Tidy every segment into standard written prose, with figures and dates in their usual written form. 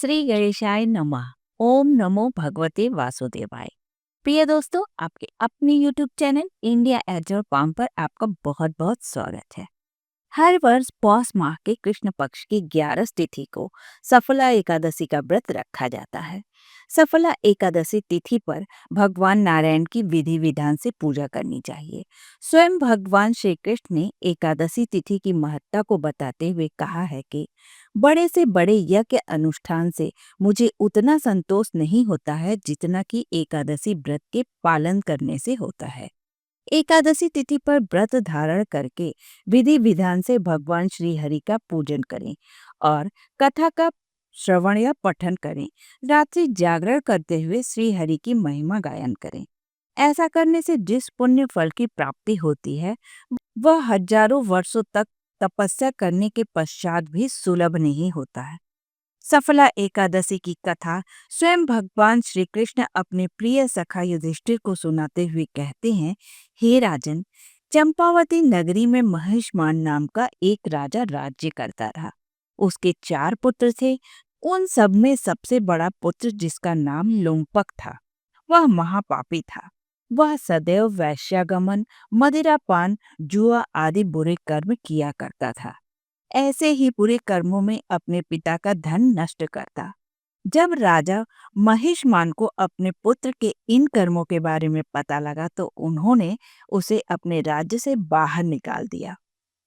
श्री गणेशाय नमः। ओम नमो भगवते वासुदेवाय। प्रिय दोस्तों, आपके अपने YouTube चैनल इंडिया एजर पाम पर आपका बहुत बहुत स्वागत है। हर वर्ष पौष माह के कृष्ण पक्ष की 11 तिथि को सफला एकादशी का व्रत रखा जाता है। सफला एकादशी तिथि पर भगवान नारायण की विधि विधान से पूजा करनी चाहिए। स्वयं भगवान श्री कृष्ण ने एकादशी तिथि की महत्ता को बताते हुए कहा है कि बड़े से बड़े यज्ञ अनुष्ठान से मुझे उतना संतोष नहीं होता है जितना कि एकादशी व्रत के पालन करने से होता है। एकादशी तिथि पर व्रत धारण करके विधि विधान से भगवान श्री हरि का पूजन करें और कथा का श्रवण या पठन करें। रात्रि जागरण करते हुए श्री हरि की महिमा गायन करें। ऐसा करने से जिस पुण्य फल की प्राप्ति होती है वह हजारों वर्षों तक तपस्या करने के पश्चात भी सुलभ नहीं होता है। सफला एकादशी की कथा स्वयं भगवान श्री कृष्ण अपने प्रिय सखा युधिष्ठिर को सुनाते हुए कहते हैं, हे राजन, चंपावती नगरी में महिष्मान नाम का एक राजा राज्य करता रहा। उसके 4 पुत्र थे। उन सब में सबसे बड़ा पुत्र, जिसका नाम लोमपक था, वह महापापी था। वह सदैव वैश्यागमन, मदिरापान, जुआ आदि बुरे कर्म किया करता था। ऐसे ही बुरे कर्मों में अपने पिता का धन नष्ट करता। जब राजा महिष्मान को अपने पुत्र के इन कर्मों के बारे में पता लगा तो उन्होंने उसे अपने राज्य से बाहर निकाल दिया।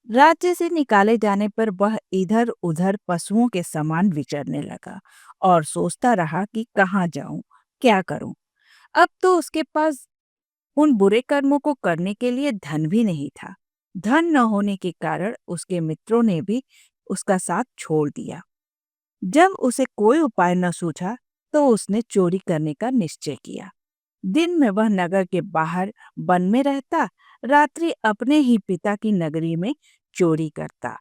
राज्य से निकाले जाने पर वह इधर उधर पशुओं के समान विचरने लगा और सोचता रहा कि कहाँ जाऊं, क्या करूं। अब तो उसके पास उन बुरे कर्मों को करने के लिए धन भी नहीं था। धन न होने के कारण उसके मित्रों ने भी उसका साथ छोड़ दिया। जब उसे कोई उपाय न सूझा तो उसने चोरी करने का निश्चय किया। दिन में वह नगर के बाहर वन में रहता, रात्रि अपने ही पिता की नगरी में चोरी करता।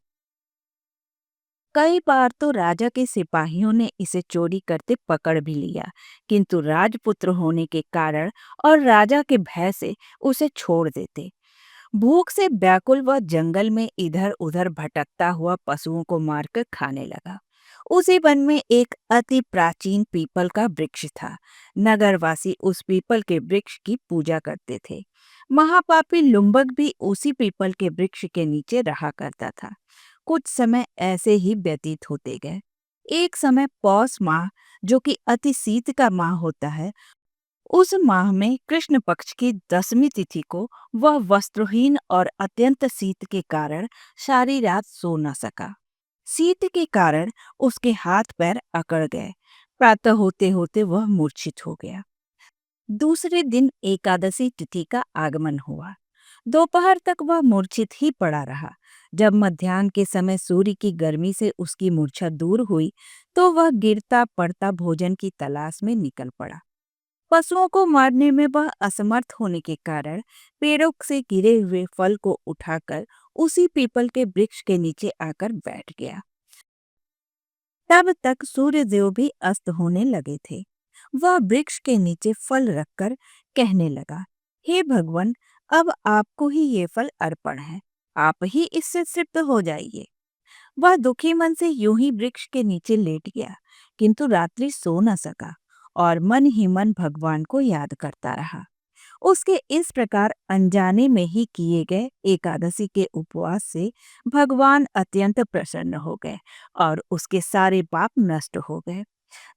कई बार तो राजा के सिपाहियों ने इसे चोरी करते पकड़ भी लिया, किंतु राजपुत्र होने के कारण और राजा के भय से उसे छोड़ देते। भूख से व्याकुल वह जंगल में इधर उधर भटकता हुआ पशुओं को मारकर खाने लगा। उसी वन में एक अति प्राचीन पीपल का वृक्ष था। नगरवासी उस पीपल के वृक्ष की पूजा करते थे। महापापी लुम्बक भी उसी पीपल के वृक्ष के नीचे रहा करता था। कुछ समय ऐसे ही व्यतीत होते गए। एक समय पौष माह, जो कि अति शीत का माह होता है, उस माह में कृष्ण पक्ष की 10वीं तिथि को वह वस्त्रहीन और अत्यंत शीत के कारण सारी रात सो न सका। शीत के कारण उसके हाथ पैर अकड़ गए। प्रातः होते होते वह मूर्छित हो गया। दूसरे दिन एकादशी तिथि का आगमन हुआ। दोपहर तक वह मूर्छित ही पड़ा रहा। जब मध्याह्न के समय सूर्य की गर्मी से उसकी मूर्छा दूर हुई तो वह गिरता पड़ता भोजन की तलाश में निकल पड़ा। पशुओं को मारने में वह असमर्थ होने के कारण पेड़ों से गिरे हुए फल को उठाकर उसी पीपल के वृक्ष के नीचे आकर बैठ गया। तब तक सूर्यदेव भी अस्त होने लगे थे। वह वृक्ष के नीचे फल रखकर कहने लगा, हे भगवान, अब आपको ही ये फल अर्पण है। आप ही इससे तृप्त हो जाइए। वह दुखी मन से यूं ही वृक्ष के नीचे लेट गया, किंतु रात्रि सो न सका और मन ही मन भगवान को याद करता रहा। उसके इस प्रकार अनजाने में ही किए गए एकादशी के उपवास से भगवान अत्यंत प्रसन्न हो गए और उसके सारे पाप नष्ट हो गए।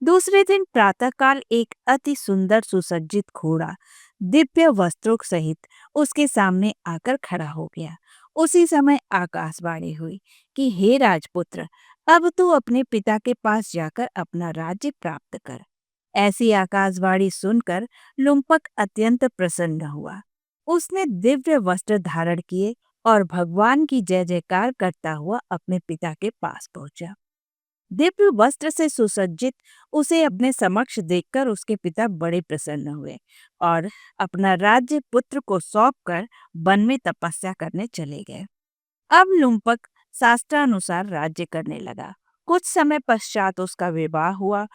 दूसरे दिन प्रातःकाल एक अति सुंदर सुसज्जित घोड़ा दिव्य वस्त्रों सहित उसके सामने आकर खड़ा हो गया। उसी समय आकाशवाणी हुई कि हे राजपुत्र, अब तू अपने पिता के पास जाकर अपना राज्य प्राप्त कर। ऐसी आकाशवाणी सुनकर लुम्पक अत्यंत प्रसन्न हुआ। उसने दिव्य वस्त्र धारण किए और भगवान की जय जयकार करता हुआ अपने पिता के पास पहुंचा। दिव्य वस्त्र से सुसज्जित उसे अपने समक्ष देखकर उसके पिता बड़े प्रसन्न हुए और अपना राज्य पुत्र को सौंपकर वन में तपस्या करने चले गए। अब लुम्पक शास्त्रानुसार राज्य करने लगा। कुछ समय पश्चात उसका विवाह हुआ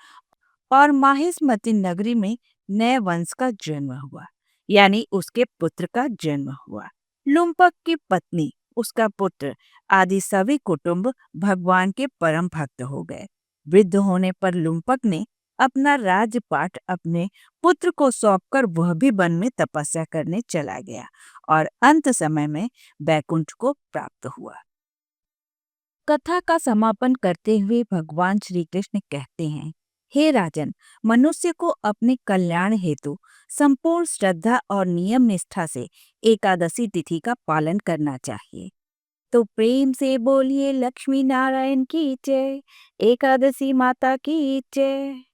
और माहिष्मती नगरी में नए वंश का जन्म हुआ, यानी उसके पुत्र का जन्म हुआ। लुम्पक की पत्नी, उसका पुत्र आदि सभी कुटुंब भगवान के परम भक्त हो गए। वृद्ध होने पर लुम्पक ने अपना राजपाट अपने पुत्र को सौंपकर वह भी वन में तपस्या करने चला गया और अंत समय में बैकुंठ को प्राप्त हुआ। कथा का समापन करते हुए भगवान श्री कृष्ण कहते हैं, हे राजन, मनुष्य को अपने कल्याण हेतु संपूर्ण श्रद्धा और नियम निष्ठा से एकादशी तिथि का पालन करना चाहिए। तो प्रेम से बोलिए लक्ष्मी नारायण की जय, एकादशी माता की जय।